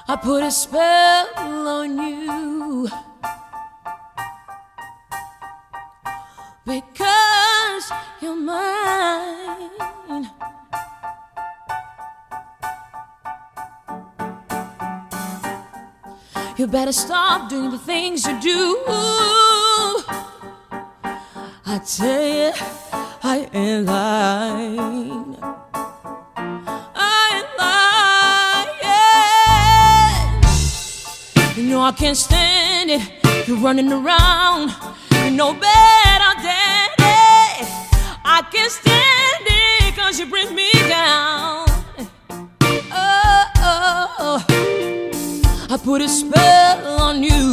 I put a spell on you because you're mine. You better stop doing the things you do. I tell you, I ain't lying. I ain't lying. You know I can't stand it. You're running around. You know better, daddy. I can't stand it 'cause you bring me down. Oh, oh, oh. I put a spell on you